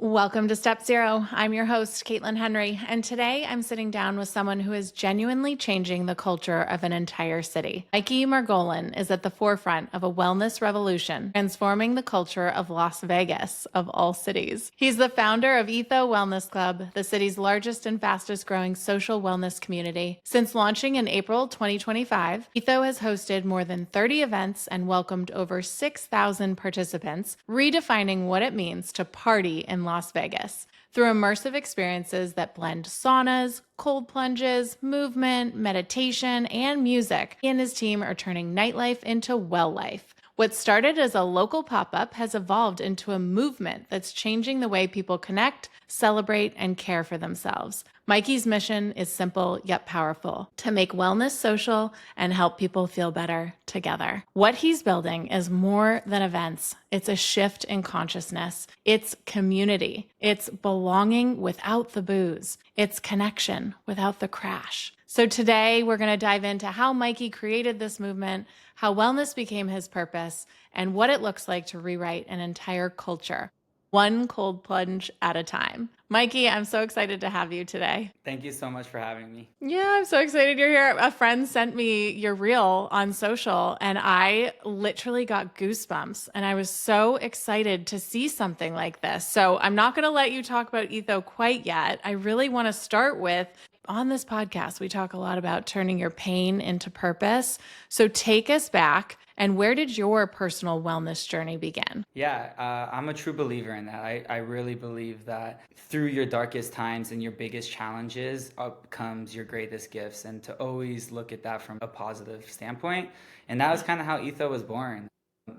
Welcome to Step Zero. I'm your host, Caitlin Henry, and today I'm sitting down with someone who is genuinely changing the culture of an entire city. Mikey Margolin is at the forefront of a wellness revolution, transforming the culture of Las Vegas, of all cities. He's the founder of Etho Wellness Club, the city's largest and fastest growing social wellness community. Since launching in April 2025, Etho has hosted more than 30 events and welcomed over 6,000 participants, redefining what it means to party in Las Vegas through immersive experiences that blend saunas, cold plunges, movement, meditation, and music. He and his team are turning nightlife into well life. What started as a local pop-up has evolved into a movement that's changing the way people connect, celebrate, and care for themselves. Mikey's mission is simple yet powerful: to make wellness social and help people feel better together. What he's building is more than events. It's a shift in consciousness. It's community. It's belonging without the booze. It's connection without the crash. So today we're going to dive into how Mikey created this movement, how wellness became his purpose, and what it looks like to rewrite an entire culture, one cold plunge at a time. Mikey, I'm so excited to have you today. Thank you so much for having me. Yeah, I'm so excited you're here. A friend sent me your reel on social and I literally got goosebumps and I was so excited to see something like this. So I'm not going to let you talk about Etho quite yet. I really want to start with, on this podcast, we talk a lot about turning your pain into purpose. So take us back. And where did your personal wellness journey begin? Yeah, I'm a true believer in that. I really believe that through your darkest times and your biggest challenges up comes your greatest gifts, and to always look at that from a positive standpoint. And that was kind of how Etho was born.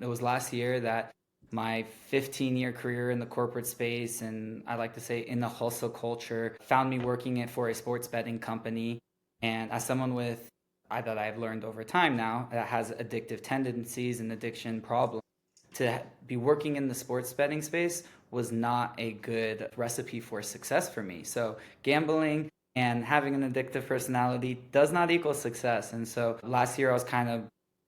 It was last year that my 15-year career in the corporate space, and I like to say in the hustle culture, found me working it for a sports betting company. And as someone with that I've learned over time now that has addictive tendencies and addiction problems, to be working in the sports betting space was not a good recipe for success for me. So gambling and having an addictive personality does not equal success. And so last year I was kind of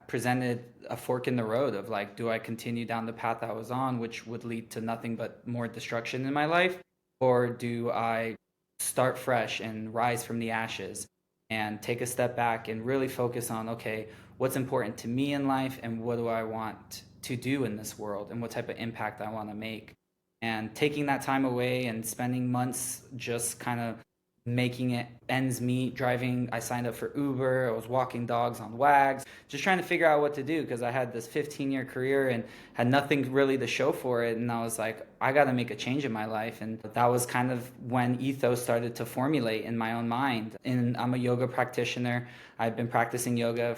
presented a fork in the road of like, do I continue down the path I was on, which would lead to nothing but more destruction in my life? Or do I start fresh and rise from the ashes and take a step back and really focus on, okay, what's important to me in life and what do I want to do in this world and what type of impact I want to make? And taking that time away and spending months just kind of making it ends meet, driving. I signed up for Uber. I was walking dogs on WAGs, just trying to figure out what to do because I had this 15-year career and had nothing really to show for it. And I was like, I got to make a change in my life. And that was kind of when ethos started to formulate in my own mind. And I'm a yoga practitioner. I've been practicing yoga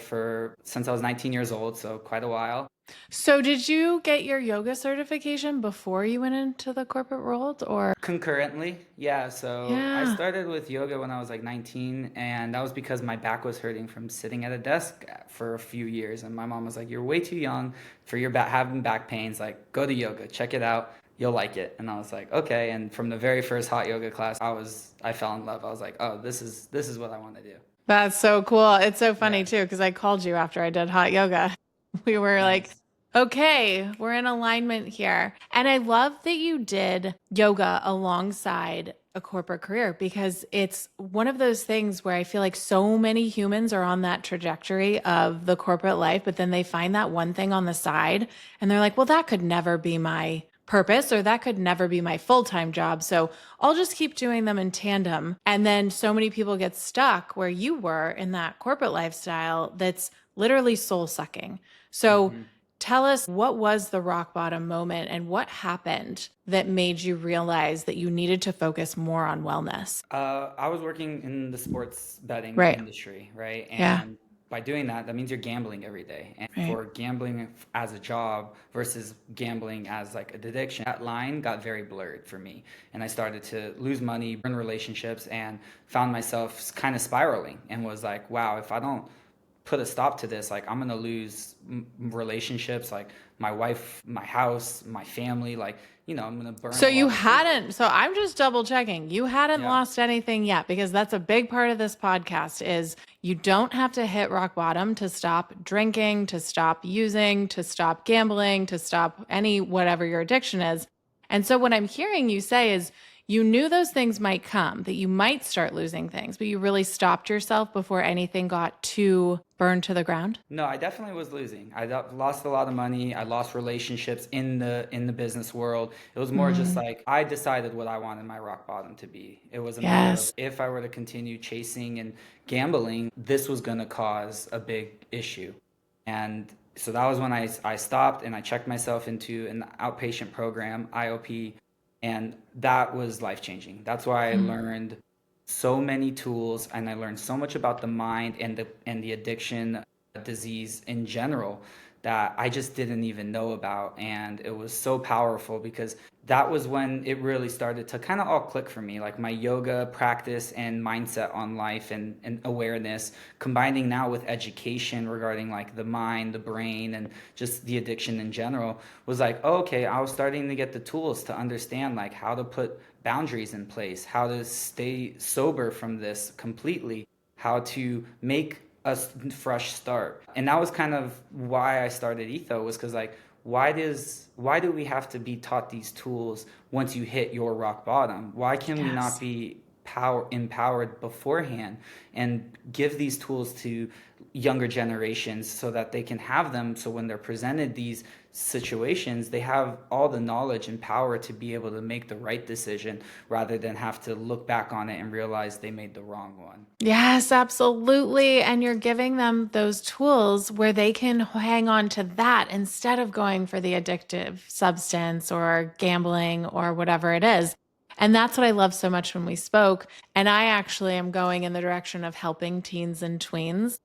since I was 19 years old, so quite a while. So did you get your yoga certification before you went into the corporate world, or? Concurrently, yeah. So I Yeah. started with yoga when I was like 19, and that was because my back was hurting from sitting at a desk for a few years. And my mom was like, "You're way too young for your having back pains. Like, go to yoga, check it out. You'll like it." And I was like, "Okay." And from the very first hot yoga class, I fell in love. I was like, "Oh, this is what I want to do." That's so cool. It's so funny Yeah, too, because I called you after I did hot yoga. We were like, nice. okay, we're in alignment here. And I love that you did yoga alongside a corporate career because it's one of those things where I feel like so many humans are on that trajectory of the corporate life, but then they find that one thing on the side and they're like, well, that could never be my purpose or that could never be my full-time job. So I'll just keep doing them in tandem. And then so many people get stuck where you were in that corporate lifestyle that's literally soul sucking. So hmm tell us, what was the rock bottom moment and what happened that made you realize that you needed to focus more on wellness? I was working in the sports betting Right. industry, right? Yeah. And by doing that, that means you're gambling every day. And Right. for gambling as a job versus gambling as like an addiction, that line got very blurred for me. And I started to lose money, burn relationships, and found myself kind of spiraling and was like, wow, if I don't put a stop to this, like I'm gonna lose relationships, like my wife, my house, my family, like, I'm gonna burn So a you lot of bridges. hadn't, so I'm just double checking. You hadn't Yeah. lost anything yet because that's a big part of this podcast is you don't have to hit rock bottom to stop drinking, to stop using, to stop gambling, to stop any whatever your addiction is. And so what I'm hearing you say is you knew those things might come, that you might start losing things, but you really stopped yourself before anything got too burned to the ground. No, I definitely was losing. Lost a lot of money. I lost relationships in the business world. It was more just Mm, like I decided what I wanted my rock bottom to be. It was a matter of yes. if I were to continue chasing and gambling, this was going to cause a big issue. And so that was when I stopped and I checked myself into an outpatient program, IOP, and that was life changing. That's why I Mm. learned so many tools and I learned so much about the mind and the addiction disease in general that I just didn't even know about. And it was so powerful because that was when it really started to kind of all click for me. Like my yoga practice and mindset on life and awareness, combining now with education regarding like the mind, the brain, and just the addiction in general, was like, oh, okay, I was starting to get the tools to understand like how to put boundaries in place, how to stay sober from this completely, how to make a fresh start. And that was kind of why I started Etho, was because like why do we have to be taught these tools once you hit your rock bottom? Why can we not Yes. be empowered beforehand and give these tools to younger generations so that they can have them, so when they're presented these situations they have all the knowledge and power to be able to make the right decision rather than have to look back on it and realize they made the wrong one. Yes, absolutely. And you're giving them those tools where they can hang on to that instead of going for the addictive substance or gambling or whatever it is. And that's what I love so much when we spoke. And I actually am going in the direction of helping teens and tweens.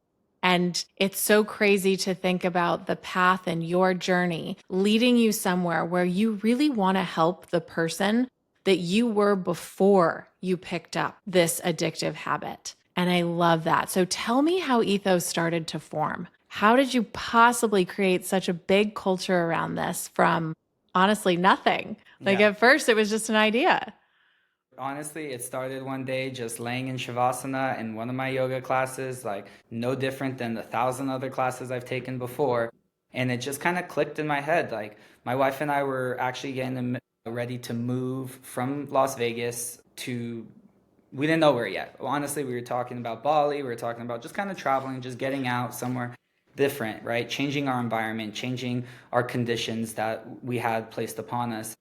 And it's so crazy to think about the path and your journey leading you somewhere where you really want to help the person that you were before you picked up this addictive habit. And I love that. So tell me how Ethos started to form. How did you possibly create such a big culture around this from honestly nothing? Like Yeah. at first, it was just an idea. Honestly, it started one day just laying in Shavasana in one of my yoga classes, like no different than the thousand other classes I've taken before. And it just kind of clicked in my head. Like my wife and I were actually getting ready to move from Las Vegas to, we didn't know where yet. Honestly, we were talking about Bali, we were talking about just kind of traveling, just getting out somewhere different, right? Changing our environment, changing our conditions that we had placed upon us.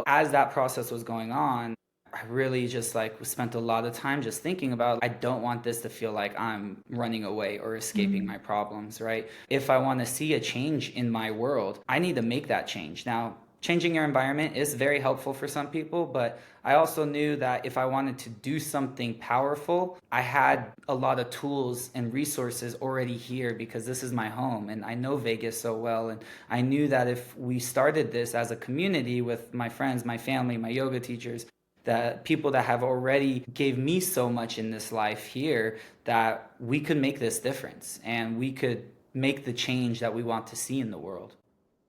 As that process was going on, I really just like spent a lot of time just thinking about I don't want this to feel like I'm running away or escaping Mm. my problems, right? If I want to see a change in my world, I need to make that change. Now, changing your environment is very helpful for some people, but I also knew that if I wanted to do something powerful, I had a lot of tools and resources already here because this is my home and I know Vegas so well. And I knew that if we started this as a community with my friends, my family, my yoga teachers, that people that have already gave me so much in this life here, that we could make this difference and we could make the change that we want to see in the world.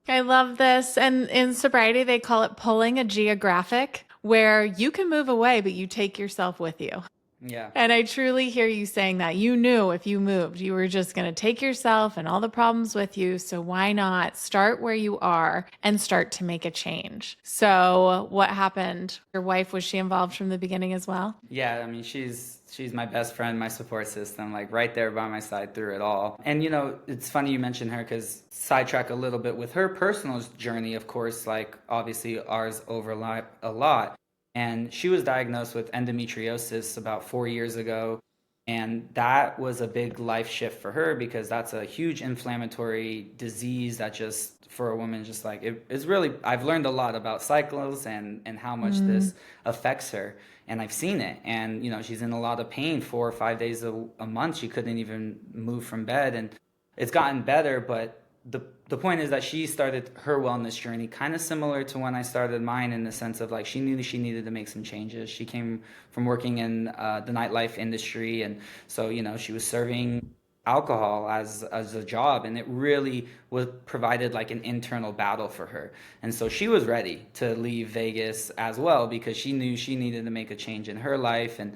I love this. And in sobriety, they call it pulling a geographic, where you can move away, but you take yourself with you. Yeah. And I truly hear you saying that. You knew if you moved, you were just going to take yourself and all the problems with you. So why not start where you are and start to make a change? So what happened? Your wife, was she involved from the beginning as well? Yeah, I mean, she's my best friend, my support system, like right there by my side through it all. And it's funny you mentioned her because sidetrack a little bit with her personal journey, of course, like obviously ours overlap a lot. And she was diagnosed with endometriosis about 4 years ago. And that was a big life shift for her because that's a huge inflammatory disease that just for a woman just like it is really I've learned a lot about cycles and how much Mm. this affects her and I've seen it. And she's in a lot of pain 4 or 5 days a month. She couldn't even move from bed, and it's gotten better. But the point is that she started her wellness journey kind of similar to when I started mine, in the sense of like she knew she needed to make some changes. She came from working in the nightlife industry, and so she was serving alcohol as a job, and it really was provided like an internal battle for her. And so she was ready to leave Vegas as well because she knew she needed to make a change in her life. And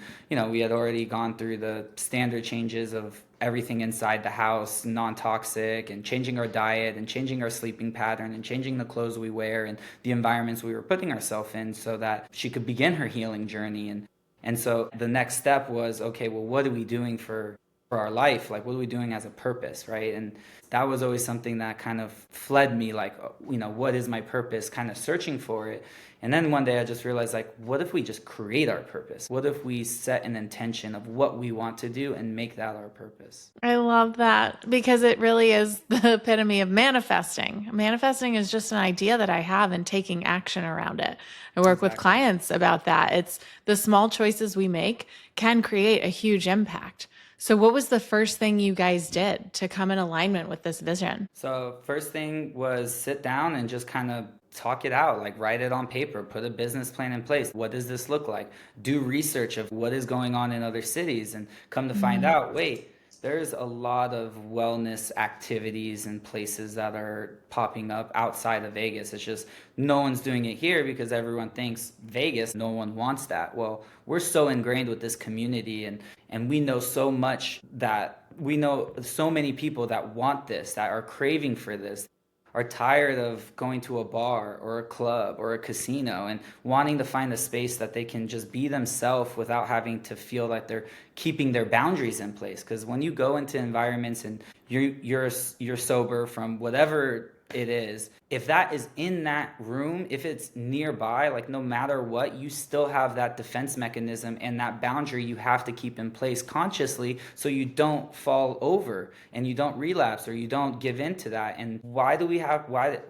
we had already gone through the standard changes of everything inside the house non-toxic, and changing our diet and changing our sleeping pattern and changing the clothes we wear and the environments we were putting ourselves in so that she could begin her healing journey. And so the next step was, okay, well, what are we doing for our life? Like, what are we doing as a purpose, right? And that was always something that kind of fled me, like, what is my purpose, kind of searching for it. And then one day I just realized, like, what if we just create our purpose? What if we set an intention of what we want to do and make that our purpose? I love that because it really is the epitome of manifesting. Manifesting is just an idea that I have and taking action around it. I work with Exactly. clients about that. It's the small choices we make can create a huge impact. So, what was the first thing you guys did to come in alignment with this vision? So first thing was sit down and just kind of talk it out, like write it on paper, put a business plan in place. What does this look like? Do research of what is going on in other cities, and come to find Mm. out, wait, there's a lot of wellness activities and places that are popping up outside of Vegas. It's just no one's doing it here because everyone thinks Vegas, no one wants that. Well, we're so ingrained with this community, and we know so much, that we know so many people that want this, that are craving for this, are tired of going to a bar or a club or a casino and wanting to find a space that they can just be themselves without having to feel like they're keeping their boundaries in place. Because when you go into environments and you're sober from whatever it is, if that is in that room, if it's nearby, like no matter what, you still have that defense mechanism and that boundary you have to keep in place consciously so you don't fall over and you don't relapse or you don't give in to that. And why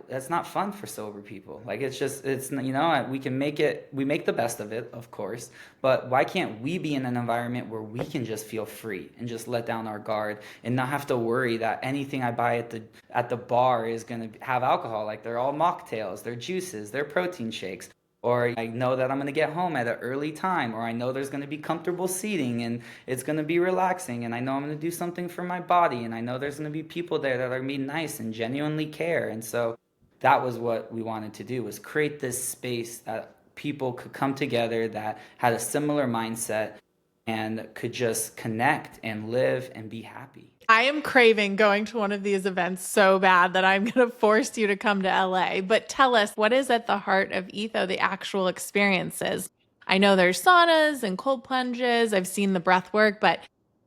that's not fun for sober people. Like we can we make the best of it, of course, but why can't we be in an environment where we can just feel free and just let down our guard and not have to worry that anything I buy at the bar is going to have alcohol? Like, they're all mocktails, they're juices, they're protein shakes. Or I know that I'm going to get home at an early time, or I know there's going to be comfortable seating and it's going to be relaxing, and I know I'm going to do something for my body, and I know there's going to be people there that are going to be nice and genuinely care. And so that was what we wanted to do, was create this space that people could come together that had a similar mindset and could just connect and live and be happy. I am craving going to one of these events so bad that I'm going to force you to come to LA. But tell us, what is at the heart of Etho, the actual experiences? I know there's saunas and cold plunges. I've seen the breath work, but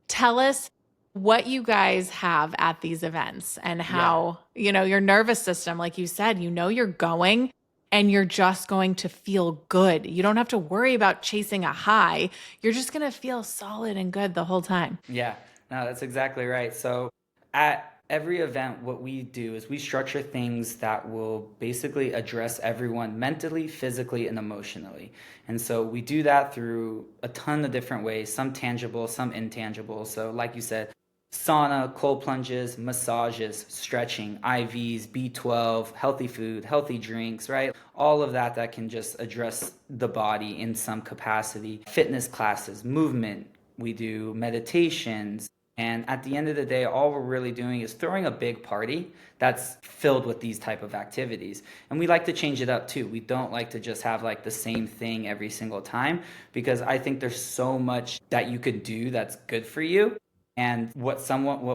tell us what you guys have at these events and Yeah. how, your nervous system, like you said, you're going and you're just going to feel good. You don't have to worry about chasing a high. You're just going to feel solid and good the whole time. Yeah, no, that's exactly right. So at every event, what we do is we structure things that will basically address everyone mentally, physically, and emotionally. And so we do that through a ton of different ways, some tangible, some intangible. So like you said, sauna, cold plunges, massages, stretching, IVs, B12, healthy food, healthy drinks, right? All of that can just address the body in some capacity. Fitness classes, movement, we do meditations. And at the end of the day, all we're really doing is throwing a big party that's filled with these type of activities. And we like to change it up too. We don't like to just have like the same thing every single time, because I think there's so much that you could do that's good for you. And what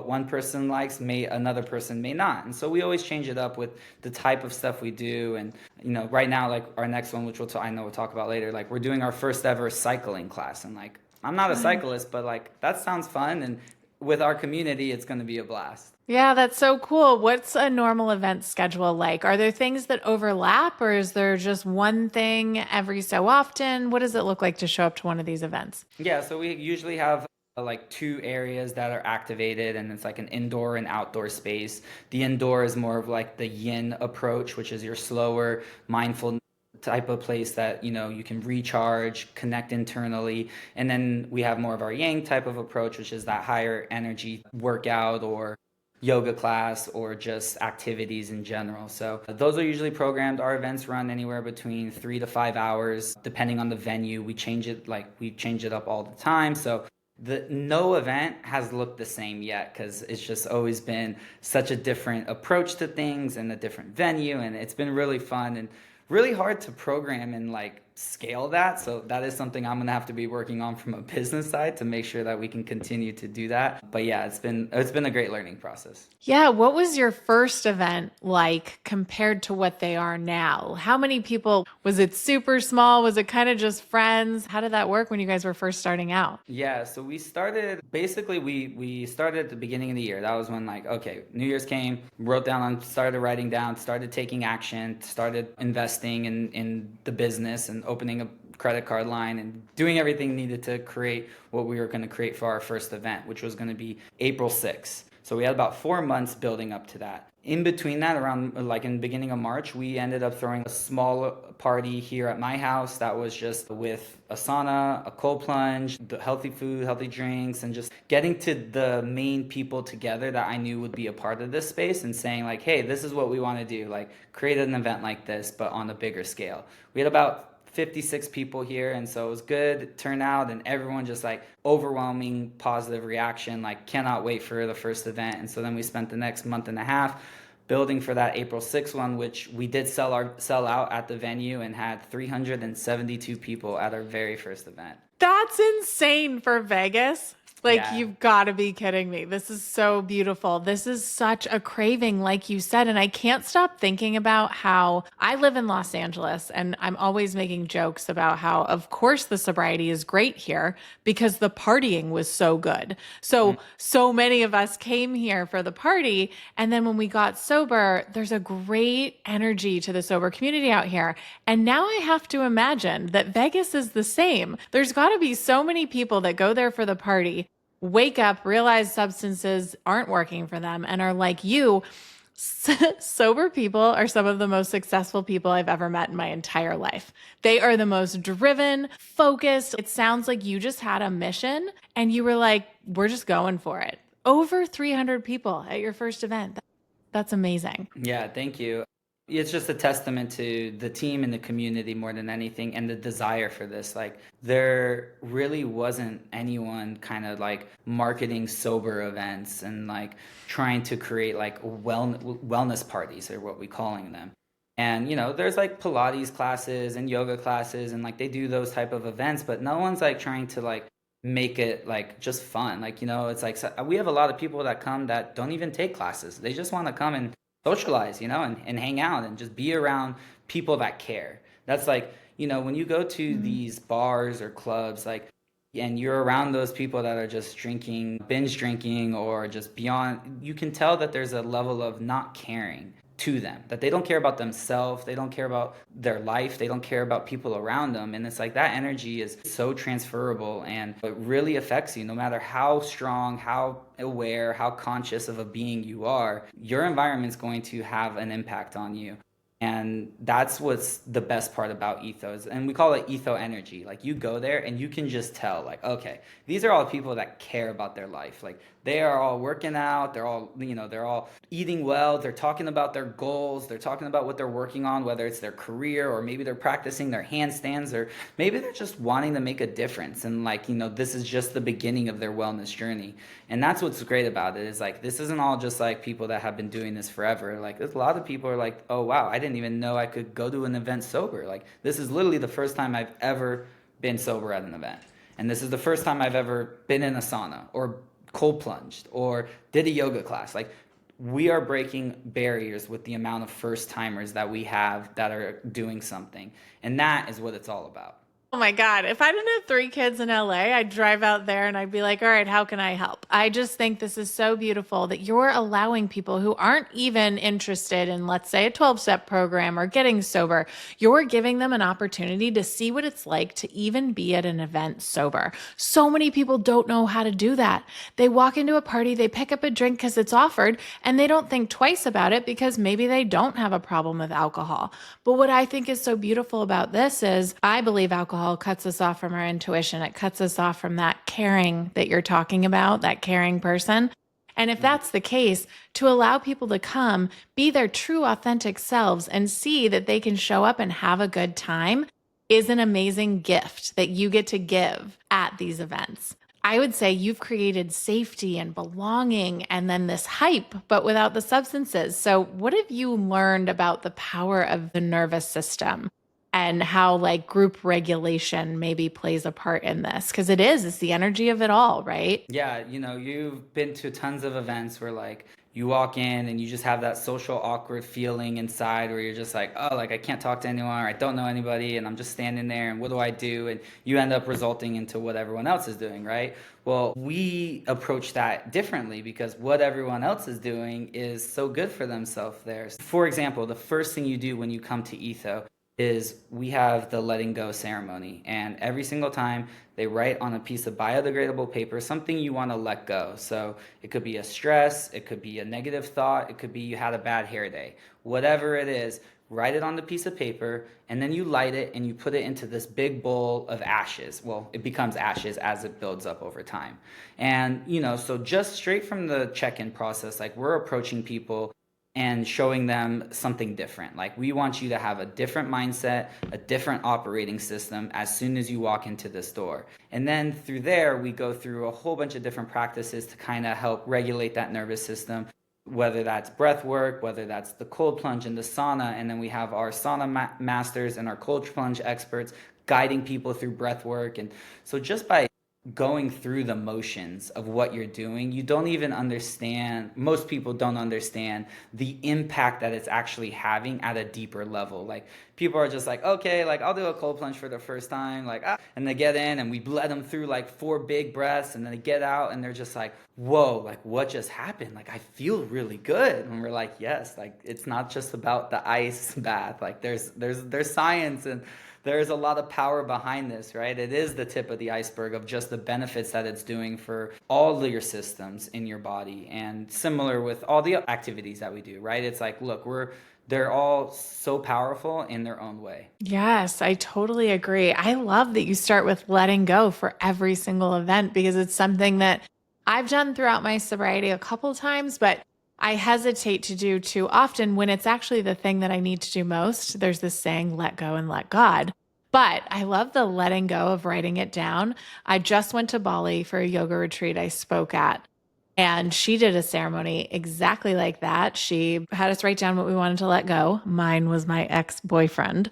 one person likes, another person may not. And so we always change it up with the type of stuff we do. And right now, like our next one, which I know we'll talk about later, like we're doing our first ever cycling class. And like, I'm not a cyclist, but like that sounds fun. And with our community, it's going to be a blast. Yeah, that's so cool. What's a normal event schedule like? Are there things that overlap, or is there just one thing every so often? What does it look like to show up to one of these events? Yeah, so we usually have like two areas that are activated, and it's like an indoor and outdoor space. The indoor is more of like the yin approach, which is your slower, mindful type of place that you can recharge, connect internally. And then we have more of our yang type of approach, which is that higher energy workout or yoga class or just activities in general. So those are usually programmed. Our events run anywhere between 3 to 5 hours depending on the venue. We change it up all the time. So no event has looked the same yet, because it's just always been such a different approach to things and a different venue, and it's been really fun and really hard to program and like scale that. So that is something I'm gonna have to be working on from a business side to make sure that we can continue to do that. But yeah, it's been a great learning process. Yeah, what was your first event like compared to what they are now? How many people? Was it super small? Was it kind of just friends? How did that work when you guys were first starting out? Yeah, so we started basically we started at the beginning of the year. That was when like, okay, New Year's came, wrote down on started writing down, started taking action, started investing in the business and opening a credit card line and doing everything needed to create what we were going to create for our first event, which was going to be April 6th. So we had about 4 months building up to that. In between that, around like in the beginning of March, we ended up throwing a small party here at my house that was just with a sauna, a cold plunge, the healthy food, healthy drinks, and just getting to the main people together that I knew would be a part of this space and saying like, hey, this is what we want to do, like create an event like this, but on a bigger scale. We had about 56 people here, and so it was good turnout, and everyone just like overwhelming positive reaction, like cannot wait for the first event. And so then we spent the next month and a half building for that April 6th one, which we did sell out at the venue and had 372 people at our very first event. That's insane for Vegas. Like, Yeah. you've got to be kidding me. This is so beautiful. This is such a craving, like you said. And I can't stop thinking about how I live in Los Angeles and I'm always making jokes about how, of course, the sobriety is great here because the partying was so good. So many of us came here for the party. And then when we got sober, there's a great energy to the sober community out here. And now I have to imagine that Vegas is the same. There's got to be so many people that go there for the party, wake up, realize substances aren't working for them, and are like you. Sober people are some of the most successful people I've ever met in my entire life. They are the most driven, focused. It sounds like you just had a mission and you were like, we're just going for it. Over 300 people at your first event. That's amazing. Yeah, thank you. It's just a testament to the team and the community more than anything and the desire for this. Like, there really wasn't anyone kind of like marketing sober events and like trying to create like wellness parties, or what we calling them. And there's like Pilates classes and yoga classes, and like they do those type of events, but no one's like trying to like make it like just fun. Like, it's like we have a lot of people that come that don't even take classes. They just want to come and socialize, and hang out and just be around people that care. That's like, when you go to these bars or clubs, like, and you're around those people that are just drinking, binge drinking, or just beyond, you can tell that there's a level of not caring to them, that they don't care about themselves, they don't care about their life, they don't care about people around them. And it's like that energy is so transferable, and it really affects you no matter how strong, how aware, how conscious of a being you are. Your environment's going to have an impact on you. And that's what's the best part about Ethos. And we call it Etho energy. Like, you go there and you can just tell, like, okay, these are all people that care about their life. Like, they are all working out, they're all eating well, they're talking about their goals, they're talking about what they're working on, whether it's their career, or maybe they're practicing their handstands, or maybe they're just wanting to make a difference. And like, this is just the beginning of their wellness journey. And that's what's great about it, is like, this isn't all just like people that have been doing this forever. Like, there's a lot of people are like, oh wow, I didn't even know I could go to an event sober. Like, this is literally the first time I've ever been sober at an event. And this is the first time I've ever been in a sauna, or cold plunged, or did a yoga class. Like, we are breaking barriers with the amount of first timers that we have that are doing something. And that is what it's all about. Oh my God. If I didn't have 3 kids in LA, I'd drive out there and I'd be like, all right, how can I help? I just think this is so beautiful that you're allowing people who aren't even interested in, let's say, a 12-step program or getting sober. You're giving them an opportunity to see what it's like to even be at an event sober. So many people don't know how to do that. They walk into a party, they pick up a drink because it's offered, and they don't think twice about it because maybe they don't have a problem with alcohol. But what I think is so beautiful about this is I believe alcohol cuts us off from our intuition. It cuts us off from that caring that you're talking about, that caring person. And if that's the case, to allow people to come, be their true, authentic selves, and see that they can show up and have a good time is an amazing gift that you get to give at these events. I would say you've created safety and belonging and then this hype, but without the substances. So what have you learned about the power of the nervous system and how like group regulation maybe plays a part in this. Because it's the energy of it all, right? Yeah, you've been to tons of events where like you walk in and you just have that social awkward feeling inside where you're just like, oh, like I can't talk to anyone or I don't know anybody and I'm just standing there and what do I do? And you end up resulting into what everyone else is doing, right? Well, we approach that differently because what everyone else is doing is so good for themselves there. For example, the first thing you do when you come to Etho is we have the letting go ceremony. And every single time they write on a piece of biodegradable paper something you want to let go. So it could be a stress, it could be a negative thought, it could be you had a bad hair day. Whatever it is, write it on the piece of paper and then you light it and you put it into this big bowl of ashes. Well, it becomes ashes as it builds up over time. And, so just straight from the check-in process, like we're approaching people and showing them something different. Like we want you to have a different mindset, a different operating system as soon as you walk into this door. And then through there, we go through a whole bunch of different practices to kind of help regulate that nervous system, whether that's breath work, whether that's the cold plunge and the sauna. And then we have our sauna masters and our cold plunge experts guiding people through breath work. And so just by going through the motions of what you're doing, you don't even understand, most people don't understand the impact that it's actually having at a deeper level. Like people are just like, okay, like I'll do a cold plunge for the first time, like, and they get in and we let them through like 4 big breaths and then they get out and they're just like, whoa, like what just happened? Like I feel really good. And we're like, yes, like it's not just about the ice bath. Like there's science and there's a lot of power behind this, right? It is the tip of the iceberg of just the benefits that it's doing for all of your systems in your body. And similar with all the activities that we do, right? It's like, look, they're all so powerful in their own way. Yes, I totally agree. I love that you start with letting go for every single event because it's something that I've done throughout my sobriety a couple times, but I hesitate to do too often when it's actually the thing that I need to do most. There's this saying, let go and let God. But I love the letting go of writing it down. I just went to Bali for a yoga retreat I spoke at, and she did a ceremony exactly like that. She had us write down what we wanted to let go. Mine was my ex-boyfriend.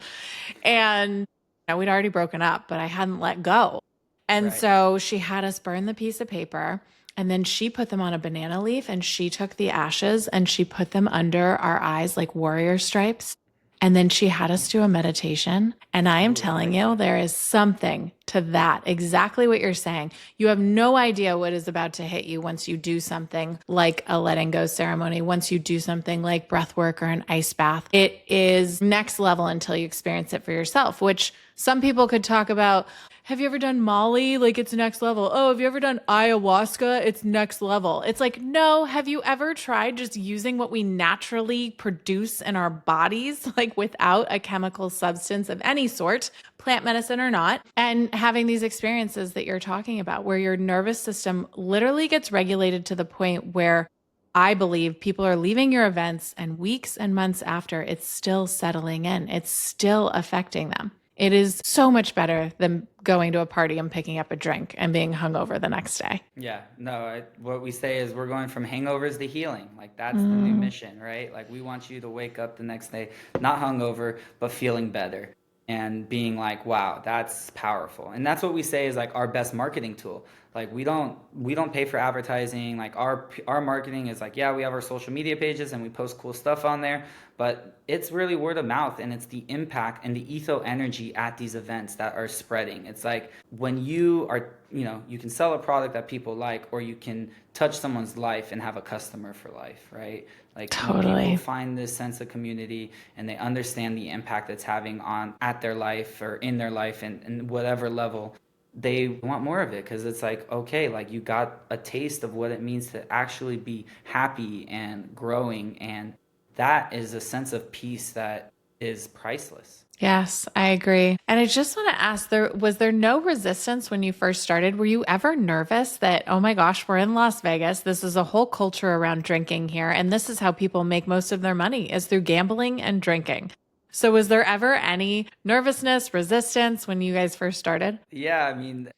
And we'd already broken up, but I hadn't let go. And Right. so she had us burn the piece of paper and then she put them on a banana leaf and she took the ashes and she put them under our eyes like warrior stripes. And then she had us do a meditation. And I am Ooh, I telling like you, that. there is something to that. Exactly what you're saying. You have no idea what is about to hit you once you do something like a letting go ceremony, once you do something like breath work or an ice bath. It is next level until you experience it for yourself, which some people could talk about. Have you ever done Molly? Like it's next level. Oh, have you ever done ayahuasca? It's next level. It's like, no, have you ever tried just using what we naturally produce in our bodies, like without a chemical substance of any sort, plant medicine or not, and having these experiences that you're talking about where your nervous system literally gets regulated to the point where I believe people are leaving your events and weeks and months after, it's still settling in. It's still affecting them. It is so much better than going to a party and picking up a drink and being hungover the next day. Yeah, no, what we say is we're going from hangovers to healing. Like that's the new Mm, mission, right? Like we want you to wake up the next day not hungover, but feeling better and being like, wow, that's powerful. And that's what we say is like our best marketing tool. Like we don't pay for advertising. Like our marketing is like, yeah, we have our social media pages and we post cool stuff on there, but it's really word of mouth and it's the impact and the etho energy at these events that are spreading. It's like when you are, you can sell a product that people like or you can touch someone's life and have a customer for life, right? Like when people totally. find this sense of community and they understand the impact it's having on at their life or in their life and whatever level, they want more of it because it's like, okay, like you got a taste of what it means to actually be happy and growing. And that is a sense of peace that is priceless. Yes, I agree. And I just want to ask, was there no resistance when you first started? Were you ever nervous that, oh my gosh, we're in Las Vegas. This is a whole culture around drinking here. And this is how people make most of their money is through gambling and drinking. So was there ever any nervousness, resistance when you guys first started? Yeah, I mean,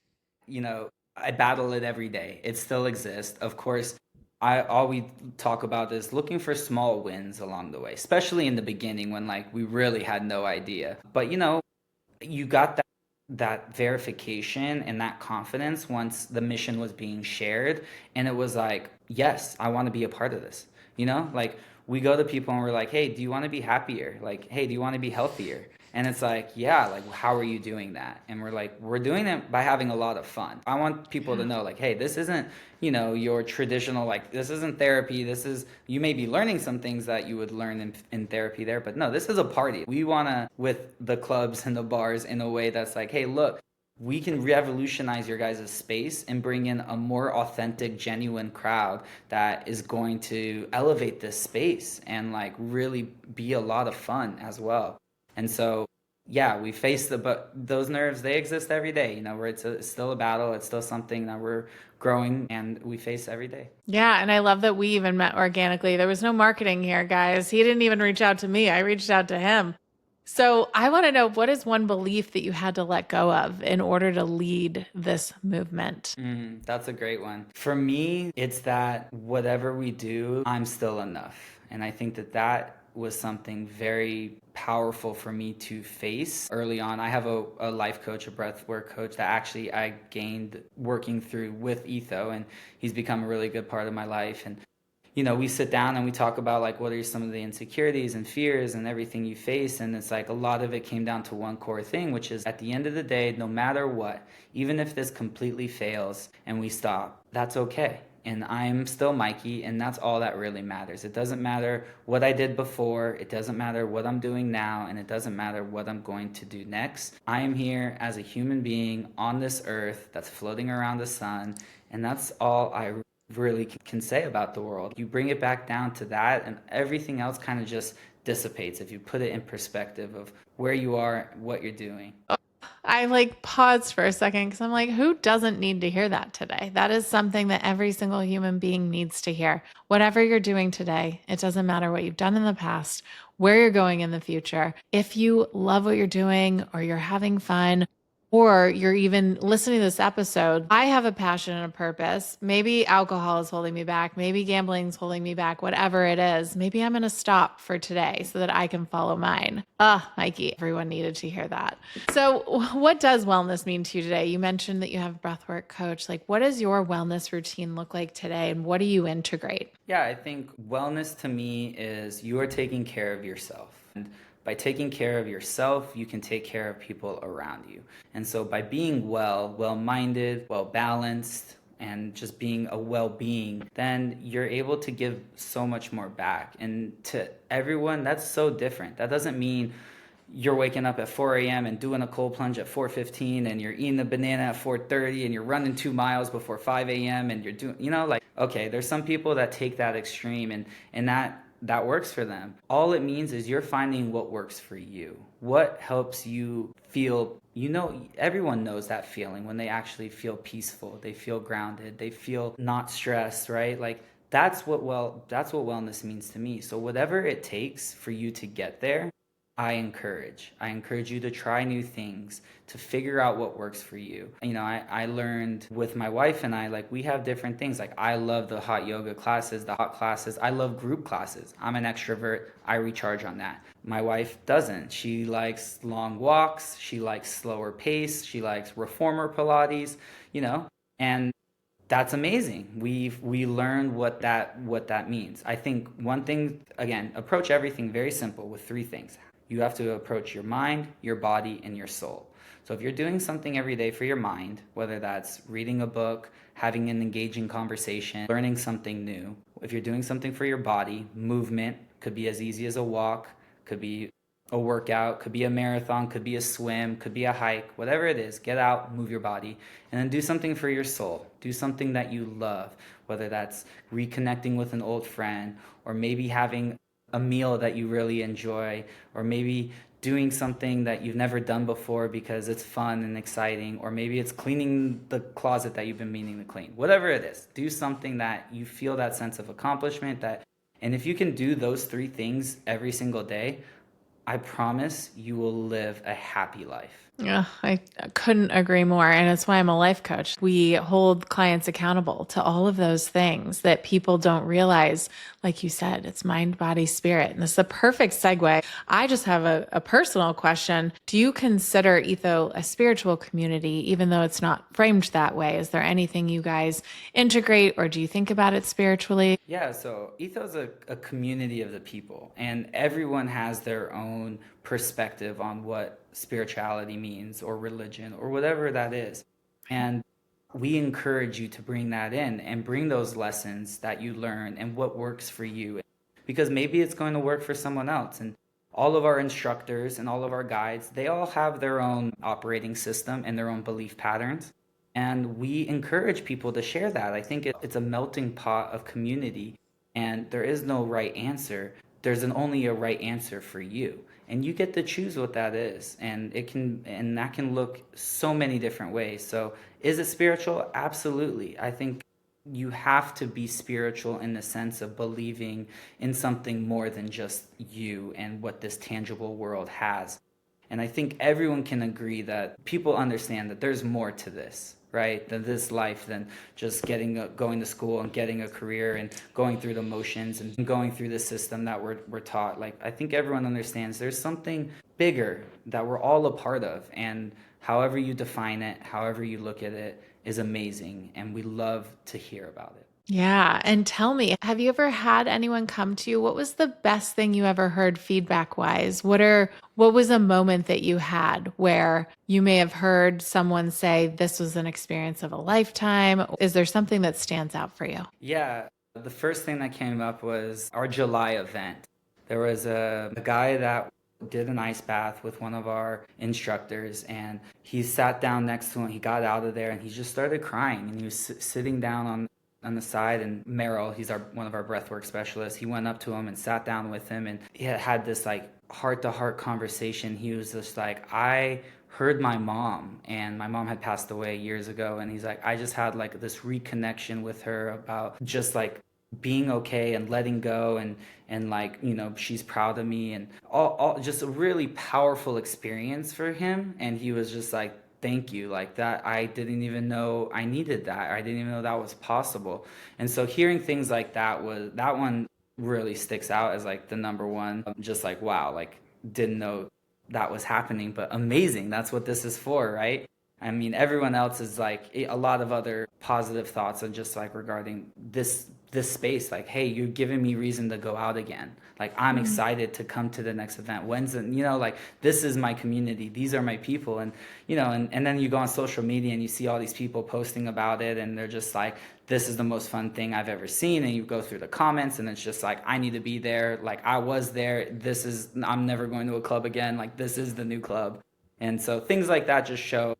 I battle it every day. It still exists. Of course, I all we talk about is looking for small wins along the way, especially in the beginning when like we really had no idea. But you got that verification and that confidence once the mission was being shared, and it was like, yes, I want to be a part of this. Like, we go to people and we're like, hey, do you want to be happier? Like, hey, do you want to be healthier? And it's like, yeah, like, how are you doing that? And we're like, we're doing it by having a lot of fun. I want people to know, like, hey, this isn't, your traditional, like, this isn't therapy. This is, you may be learning some things that you would learn in therapy there, but no, this is a party. We want to, with the clubs and the bars, in a way that's like, hey, look, we can revolutionize your guys' space and bring in a more authentic, genuine crowd that is going to elevate this space and like really be a lot of fun as well. And so, yeah, we face but those nerves, they exist every day, where it's still a battle. It's still something that we're growing and we face every day. Yeah, and I love that we even met organically. There was no marketing here, guys. He didn't even reach out to me. I reached out to him. So I want to know, what is one belief that you had to let go of in order to lead this movement? That's a great one. For me, it's that whatever we do, I'm still enough. And I think that was something very powerful for me to face early on. I have a life coach, a breathwork coach that actually I gained working through with Etho, and he's become a really good part of my life. And we sit down and we talk about like what are some of the insecurities and fears and everything you face, and it's like a lot of it came down to one core thing, which is at the end of the day, no matter what, even if this completely fails and we stop, that's okay. And I'm still Mikey, and that's all that really matters. It doesn't matter what I did before, it doesn't matter what I'm doing now, and it doesn't matter what I'm going to do next. I am here as a human being on this earth that's floating around the sun, and that's all I really can say about the world. You bring it back down to that, and everything else kind of just dissipates if you put it in perspective of where you are, what you're doing. I like paused for a second because I'm like, who doesn't need to hear that today? That is something that every single human being needs to hear. Whatever you're doing today, it doesn't matter what you've done in the past, where you're going in the future. If you love what you're doing or you're having fun, or you're even listening to this episode, I have a passion and a purpose. Maybe alcohol is holding me back. Maybe gambling is holding me back, whatever it is. Maybe I'm going to stop for today so that I can follow mine. Mikey, everyone needed to hear that. So what does wellness mean to you today? You mentioned that you have a breathwork coach. Like, what does your wellness routine look like today, and what do you integrate? Yeah, I think wellness to me is you are taking care of yourself. And by taking care of yourself, you can take care of people around you. And so by being well-minded, well-balanced, and just being a well-being, then you're able to give so much more back. And to everyone, that's so different. That doesn't mean you're waking up at 4 a.m. and doing a cold plunge at 4:15, and you're eating a banana at 4:30, and you're running 2 miles before 5 a.m. and you're doing, like, okay, there's some people that take that extreme, and that works for them. All it means is you're finding what works for you. What helps you feel, everyone knows that feeling when they actually feel peaceful, they feel grounded, they feel not stressed, right? Like that's what wellness means to me. So whatever it takes for you to get there, I encourage you to try new things, to figure out what works for you. I learned with my wife and I, like, we have different things. Like, I love the hot yoga classes, the hot classes. I love group classes. I'm an extrovert. I recharge on that. My wife doesn't. She likes long walks. She likes slower pace. She likes reformer Pilates, and that's amazing. We learned what that means. I think one thing, again, approach everything very simple with 3 things. You have to approach your mind, your body, and your soul. So if you're doing something every day for your mind, whether that's reading a book, having an engaging conversation, learning something new. If you're doing something for your body, movement could be as easy as a walk, could be a workout, could be a marathon, could be a swim, could be a hike, whatever it is, get out, move your body, and then do something for your soul. Do something that you love, whether that's reconnecting with an old friend, or maybe having a meal that you really enjoy, or maybe doing something that you've never done before because it's fun and exciting, or maybe it's cleaning the closet that you've been meaning to clean. Whatever it is, do something that you feel that sense of accomplishment, and if you can do those 3 things every single day, I promise you will live a happy life. Yeah, I couldn't agree more. And it's why I'm a life coach. We hold clients accountable to all of those things that people don't realize. Like you said, it's mind, body, spirit. And this is a perfect segue. I just have a personal question. Do you consider Etho a spiritual community, even though it's not framed that way? Is there anything you guys integrate or do you think about it spiritually? Yeah, so Etho is a community of the people, and everyone has their own perspective on what spirituality means or religion or whatever that is. And we encourage you to bring that in and bring those lessons that you learn and what works for you. Because maybe it's going to work for someone else. And all of our instructors and all of our guides, they all have their own operating system and their own belief patterns. And we encourage people to share that. I think it's a melting pot of community, and there is no right answer. There's only a right answer for you. And you get to choose what that is. And that can look so many different ways. So is it spiritual? Absolutely. I think you have to be spiritual in the sense of believing in something more than just you and what this tangible world has. And I think everyone can agree that people understand that there's more to this, right? Than this life, than just going to school and getting a career and going through the motions and going through the system that we're taught. Like, I think everyone understands there's something bigger that we're all a part of. And however you define it, however you look at it, is amazing. And we love to hear about it. Yeah. And tell me, have you ever had anyone come to you? What was the best thing you ever heard feedback wise? What was a moment that you had where you may have heard someone say, this was an experience of a lifetime? Is there something that stands out for you? Yeah, the first thing that came up was our July event. There was a guy that did an ice bath with one of our instructors, and he sat down next to him. He got out of there and he just started crying, and he was sitting down on the side. And Merrill, he's one of our breathwork specialists, he went up to him and sat down with him, and he had this like heart to heart conversation. He was just like, I heard my mom, and my mom had passed away years ago, and he's like, I just had like this reconnection with her about just like being okay and letting go, and like, she's proud of me, and all just a really powerful experience for him. And he was just like, thank you, like that, I didn't even know I needed that, I didn't even know that was possible. And so hearing things like that one really sticks out as like the number one. Just like, wow, like didn't know that was happening, but amazing, that's what this is for, right? I mean, everyone else is like a lot of other positive thoughts and just like regarding this space, like, hey, you're giving me reason to go out again. Like, I'm excited to come to the next event. Like, this is my community. These are my people. And, and then you go on social media and you see all these people posting about it, and they're just like, this is the most fun thing I've ever seen. And you go through the comments and it's just like, I need to be there. Like, I was there. I'm never going to a club again. Like, this is the new club. And so things like that just show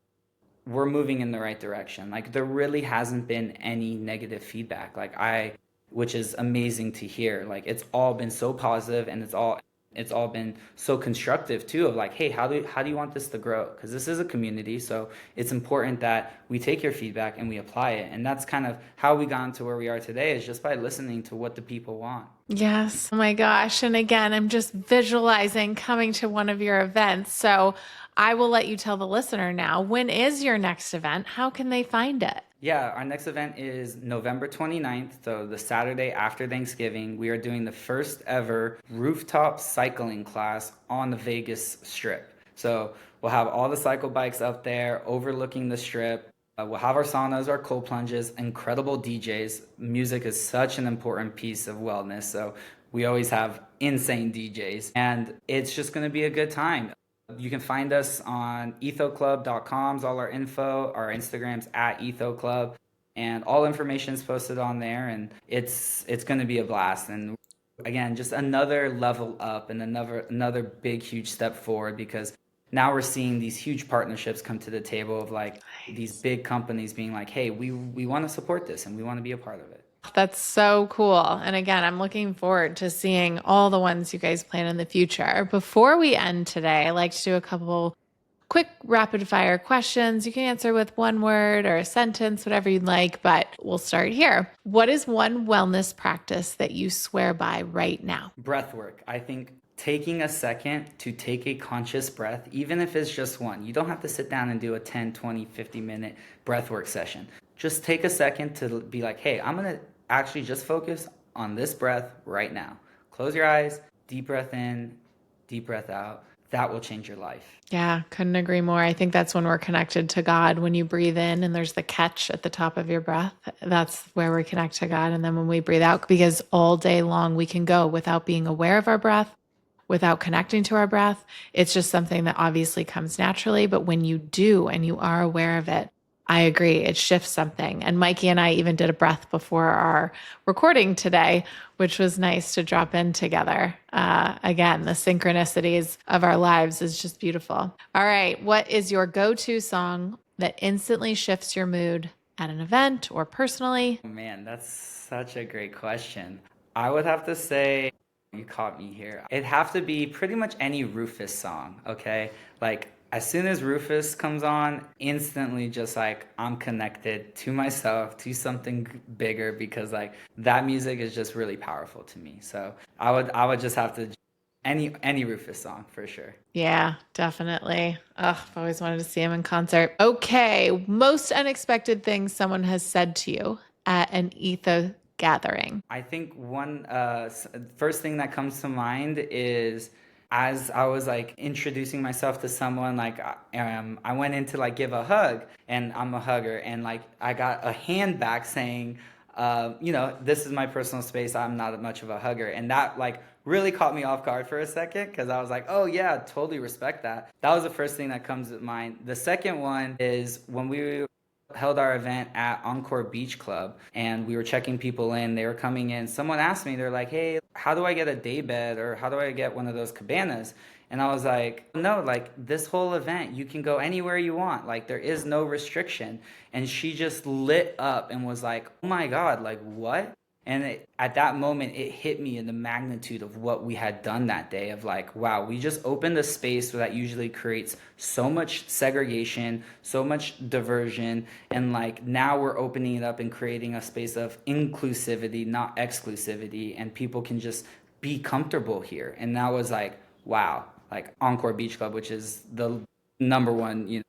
we're moving in the right direction. Like, there really hasn't been any negative feedback. Which is amazing to hear. Like, it's all been so positive, and it's all been so constructive too, of like, hey, how do you want this to grow? Because this is a community, so it's important that we take your feedback and we apply it. And that's kind of how we got to where we are today, is just by listening to what the people want. Yes. Oh my gosh. And again, I'm just visualizing coming to one of your events. So I will let you tell the listener now, when is your next event? How can they find it? Yeah, our next event is November 29th, so the Saturday after Thanksgiving. We are doing the first ever rooftop cycling class on the Vegas Strip. So we'll have all the cycle bikes up there overlooking the Strip. We'll have our saunas, our cold plunges, incredible DJs. Music is such an important piece of wellness, so we always have insane DJs. And it's just going to be a good time. You can find us on ethoclub.com, all our info, our Instagram's at ethoclub, and all information is posted on there, and it's going to be a blast. And again, just another level up and another big, huge step forward, because now we're seeing these huge partnerships come to the table of like these big companies being like, hey, we want to support this and we want to be a part of it. That's so cool. And again, I'm looking forward to seeing all the ones you guys plan in the future. Before we end today, I like to do a couple quick rapid fire questions. You can answer with one word or a sentence, whatever you'd like, but we'll start here. What is one wellness practice that you swear by right now? Breath work. I think taking a second to take a conscious breath, even if it's just one. You don't have to sit down and do a 10, 20, 50-minute breath work session. Just take a second to be like, hey, I'm going to actually just focus on this breath right now. Close your eyes, deep breath in, deep breath out. That will change your life. Yeah, couldn't agree more. I think that's when we're connected to God. When you breathe in and there's the catch at the top of your breath, that's where we connect to God. And then when we breathe out, because all day long we can go without being aware of our breath, without connecting to our breath. It's just something that obviously comes naturally. But when you do and you are aware of it, I agree, it shifts something. And Mikey and I even did a breath before our recording today, which was nice to drop in together. Again, the synchronicities of our lives is just beautiful. All right. What is your go-to song that instantly shifts your mood at an event or personally? Man, that's such a great question. I would have to say, you caught me here. It'd have to be pretty much any Rufus song, okay? Like, as soon as Rufus comes on, instantly just like I'm connected to myself, to something bigger, because like that music is just really powerful to me. So I would just have to any Rufus song for sure. Yeah, definitely. Ugh, I've always wanted to see him in concert. Okay, most unexpected things someone has said to you at an Etho gathering. I think one first thing that comes to mind is as I was like introducing myself to someone, like I went in to like give a hug, and I'm a hugger, and like I got a hand back saying, this is my personal space. I'm not much of a hugger, and that like really caught me off guard for a second because I was like, oh yeah, totally respect that. That was the first thing that comes to mind. The second one is when we held our event at Encore Beach Club and we were checking people in. They were coming in. Someone asked me, they're like, hey, how do I get a day bed, or how do I get one of those cabanas? And I was like, no, like this whole event, you can go anywhere you want. Like there is no restriction. And she just lit up and was like, oh my God, like what? And at that moment, it hit me in the magnitude of what we had done that day of like, wow, we just opened a space that usually creates so much segregation, so much diversion. And like now we're opening it up and creating a space of inclusivity, not exclusivity. And people can just be comfortable here. And that was like, wow, like Encore Beach Club, which is the number one,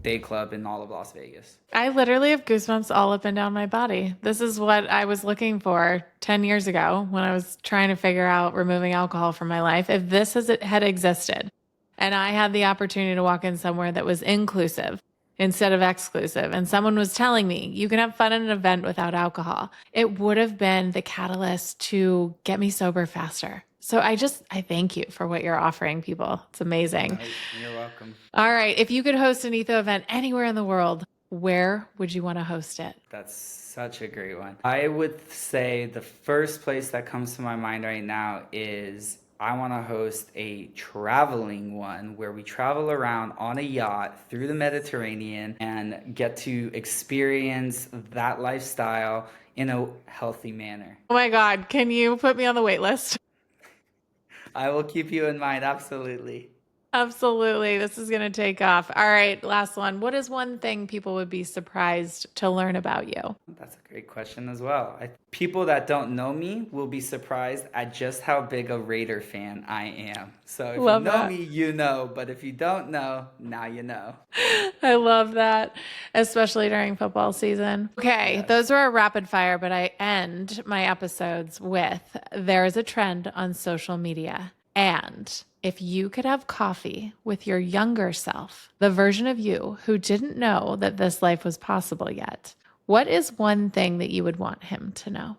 day club in all of Las Vegas. I literally have goosebumps all up and down my body. This is what I was looking for 10 years ago when I was trying to figure out removing alcohol from my life. If this had existed and I had the opportunity to walk in somewhere that was inclusive instead of exclusive, and someone was telling me you can have fun at an event without alcohol, it would have been the catalyst to get me sober faster. So I thank you for what you're offering people. It's amazing. You're welcome. All right. If you could host an Etho event anywhere in the world, where would you want to host it? That's such a great one. I would say the first place that comes to my mind right now is I want to host a traveling one where we travel around on a yacht through the Mediterranean and get to experience that lifestyle in a healthy manner. Oh my God. Can you put me on the wait list? I will keep you in mind, absolutely. Absolutely. This is going to take off. All right. Last one. What is one thing people would be surprised to learn about you? That's a great question as well. People that don't know me will be surprised at just how big a Raider fan I am. So if Love you know that. me, you know. But if you don't know, now you know. I love that, especially during football season. Okay, Yes. those were our rapid fire, but I end my episodes with there is a trend on social media. And if you could have coffee with your younger self, the version of you who didn't know that this life was possible yet, what is one thing that you would want him to know?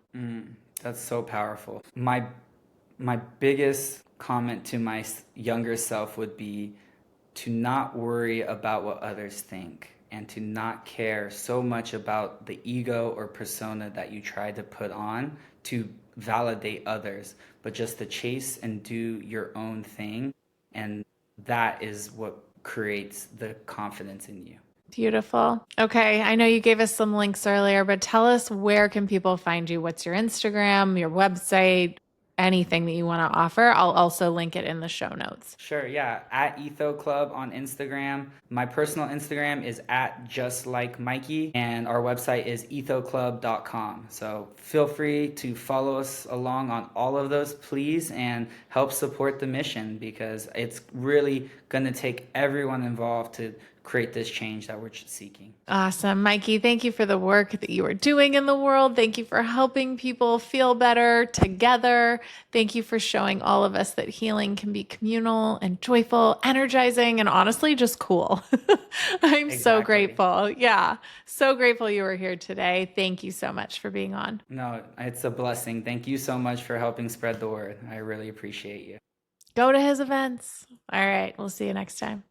That's so powerful. My biggest comment to my younger self would be to not worry about what others think and to not care so much about the ego or persona that you try to put on to validate others, but just to chase and do your own thing. And that is what creates the confidence in you. Beautiful. Okay, I know you gave us some links earlier, but tell us, where can people find you? What's your Instagram, your website? anything that you want to offer, I'll also link it in the show notes. Sure, yeah. At Etho Club on Instagram. My personal Instagram is at just like Mikey, and our website is ethoclub.com. So feel free to follow us along on all of those, please, and help support the mission, because it's really going to take everyone involved to create this change that we're seeking. Awesome. Mikey, thank you for the work that you are doing in the world. Thank you for helping people feel better together. Thank you for showing all of us that healing can be communal and joyful, energizing, and honestly just cool. I'm so Exactly. grateful. Yeah. So grateful you were here today. Thank you so much for being on. No, it's a blessing. Thank you so much for helping spread the word. I really appreciate you. Go to his events. All right. We'll see you next time.